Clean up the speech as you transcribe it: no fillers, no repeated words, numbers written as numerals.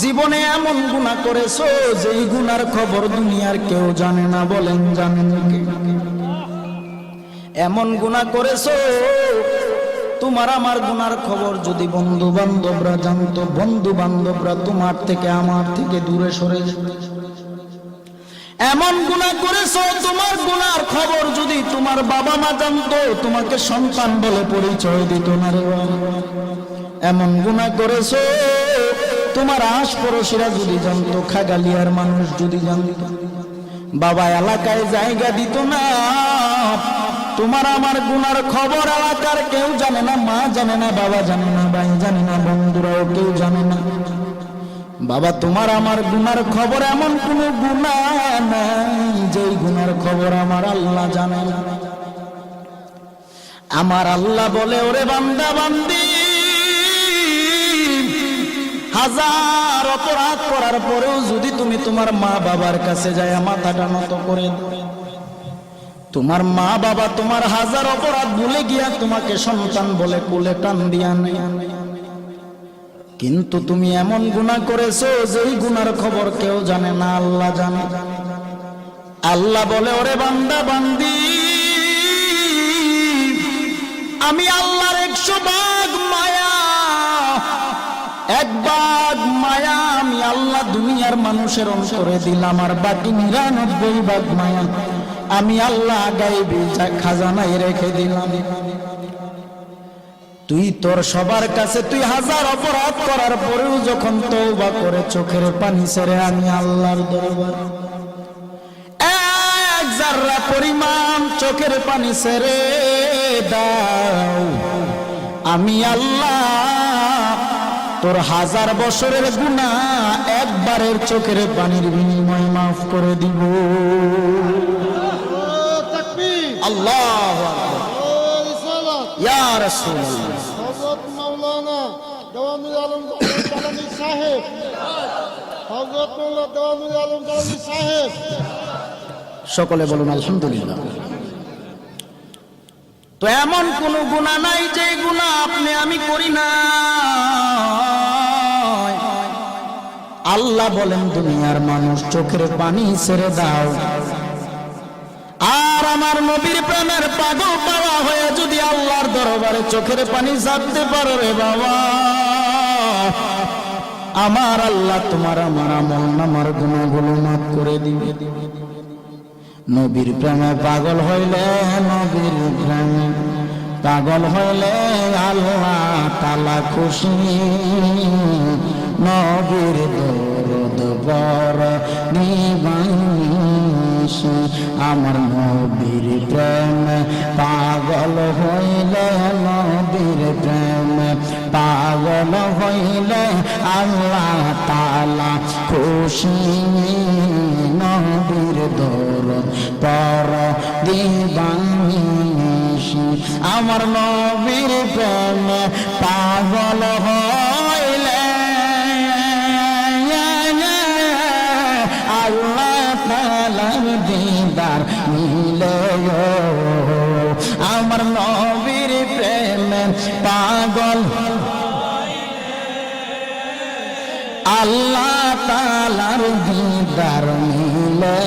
জীবনে এমন গুনাহ করেছো যেই গুনার খবর দুনিয়ার কেউ জানে না, বলেন জানেন কে? এমন গুনাহ করেছো তোমার আমার গুনার খবর যদি বন্ধু বান্ধবরা জানতো, বন্ধু বান্ধবরা তোমার থেকে আমার থেকে দূরে সরে যেত। এমন গুনাহ করেছো তোমার গুনার খবর যদি তোমার বাবা মা জানতো, তোমাকে সন্তান বলে পরিচয় দিত না রে বাবা। এমন গুনাহ করেছো তোমার আশপাশিরা যদি জানতো, খাগালিয়ার মানুষ যদি জানতো, বাবা এলাকায় জায়গা দিত না। তোমার আমার গুনার খবর এলাকার কেউ জানে না, মা জানে না, বাবা জানে না, ভাই জানে না, বন্ধুরাও কেউ জানে না। বাবা তোমার আমার গুনার খবর এমন কোন গুনাহ নাই যেই গুনার খবর আমার আল্লাহ জানে না। আমার আল্লাহ বলে, ওরে বান্দা বান্দি, হাজার অপরাধ করার পরেও যদি তুমি তোমার মা বাবার কাছে যায় মাথাটা নত করে দাও, তোমার মা বাবা তোমার হাজার অপরাধ ভুলে গিয়া তোমাকে সন্তান বলে কোলে টান দিয়া নেয়, কিন্তু তুমি এমন গুনাহ করেছো যেই গুনার খবর কেউ জানে না, আল্লাহ জানে। আল্লাহ বলে, ওরে বান্দা বান্দি, আমি আল্লাহর 100 ভাগ মায়া, 1 ভাগ মায়া আমি আল্লাহ দুনিয়ার মানুষের অন্তরে দিলাম, আর বাকি 99 ভাগ মায়া আমি আল্লাহ গায়বী খাজানায় রেখে দিলাম। তুই তোর সবার কাছে তুই হাজার অপরাধ করার পরেও যখন তওবা করে চোখের পানি ছেড়ে আমি আল্লাহর দরবারে 1 জাররা পরিমাণ চোখের পানি ছেড়ে দাও, আমি আল্লাহ তোর 1000 বছরের গুনাহ একবারের চোখের পানির বিনিময়ে মাফ করে দিব। আল্লাহু আকবার, ইয়া রাসূলুল্লাহ। হযরত মাওলানা দেওয়ানুল আলম জালানী সাহেব, হযরত মাওলানা দেওয়ানুল আলম জালানী সাহেব, সকলে বলুন আলহামদুলিল্লাহ। তো এমন কোন গুনাহ নাই যে গুনাহ আপনি আমি করি না। আল্লাহ বলেন, দুনিয়ার মানুষ চোখের পানি ছেড়ে দাও, আর আমার নবীর প্রেমের পাগল পাওয়া হয়ে যদি আল্লাহর দরবারে চোখের পানি ছাড়তে পারো রে বাবা, আমার আল্লাহ তোমার আমার আমল নামার গুনাহগুলো মাফ করে দিবে। নবীর প্রেমে পাগল হইলে, নবীর প্রেমে পাগল হইলে আল্লাহ তাআলা খুশি। নবীর দরদ বড় নিবাসী, আমার নবীর প্রেমে পাগল হইলে, নবীর প্রেমে পাগল হইলে আল্লাহ তাআলা খুশি। নবীর দরদ পর দিবানিশি, আমার নবীর প্রেমে পাগল হইলে আল্লাহ তাআলার দিদার মিলে। আমার নবীর প্রেমে পাগল আল্লাহ তাআলার দিদার মিলে।